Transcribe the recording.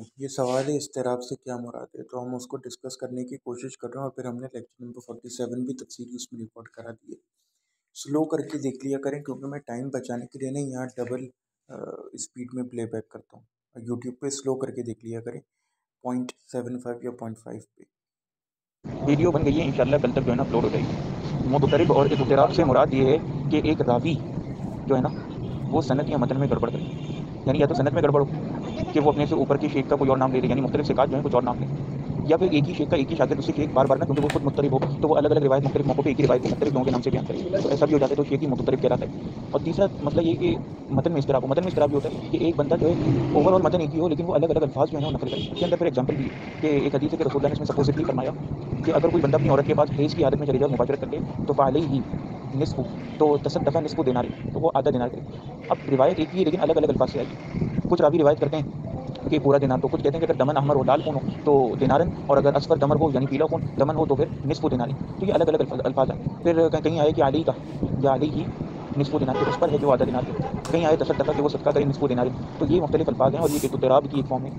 علیکم، یہ سوال ہے اضطراب سے کیا مراد ہے؟ تو ہم اس کو ڈسکس کرنے کی کوشش کر رہے ہیں، اور پھر ہم نے لیکچر نمبر 47 بھی تفصیلی اس میں ریکارڈ کرا دی ہے۔ سلو کر کے دیکھ لیا کریں، کیونکہ میں ٹائم بچانے کے لیے یہاں ڈبل اسپیڈ میں پلے بیک کرتا ہوں۔ یوٹیوب پہ سلو کر کے دیکھ لیا کریں 0.75 یا 0.5 پہ۔ ویڈیو بن گئی ہے، انشاءاللہ کل تک جو ہے نا اپلوڈ ہو جائے گی۔ مضطرب اور اضطراب سے مراد یہ ہے کہ ایک راوی جو ہے نا وہ سند یا متن میں گڑبڑ کرے، یعنی یا تو سند میں گڑبڑ ہو کہ وہ اپنے سے اوپر کے شیخ کا کوئی اور نام لے لے، یعنی مختلف ثقات جو ہیں کچھ اور نام لیں، یا پھر ایک ہی شیخ کا ایک ہی شاگرد اس سے شیخ بار بار نہ، کیونکہ وہ خود مضطرب ہو تو وہ الگ الگ روایت مختلف موقعوں پہ ایک ہی روایت کو مختلف لوگوں کے نام سے بیان کرے، تو ایسا بھی ہو جاتا ہے، تو شیخ ہی مضطرب کہلاتا ہے۔ اور تیسرا مسئلہ یہ کہ متن میں اضطراب ہو، متن میں اضطراب یہ ہوتا ہے کہ ایک بندہ جو ہے اوور آل متن ایک ہی ہو، لیکن وہ الگ الگ الفاظ جو ہیں وہ نقل کرے۔ اس کے اندر پھر ایگزامپل بھی ہے کہ ایک حدیث ہے کہ رسول اللہ نے اس میں سپوزٹلی فرمایا کہ اگر کوئی بندہ اپنی عورت کے پاس حیض کی عادت میں چلے جائے اور مباشرت کر لے تو فعلیہ نصف، تو تصدق نصف دینار، تو وہ آدھا دینار کرے۔ اب روایت ایک ہی ہے لیکن الگ الگ الفاظ سے آئی۔ کچھ راوی روایت کرتے ہیں کہ پورا دینار، تو کچھ کہتے ہیں کہ اگر دمن احمر ہو لال خون ہو تو دینارن، اور اگر اصفر دمر ہو یعنی پیلا خون دمن ہو تو پھر نصف دیناری۔ تو یہ الگ الگ الفاظ ہیں۔ پھر کہیں آئے کہ علی کا یا علی ہی نصف دینار، تو اس پر ہے کہ وہ آدھا دینار کرے، کہیں آئے تصدق کہ وہ صدقہ کرے نصف دینار۔ تو یہ مختلف الفاظ ہیں اور یہ اضطراب کی ایک فارم ہے۔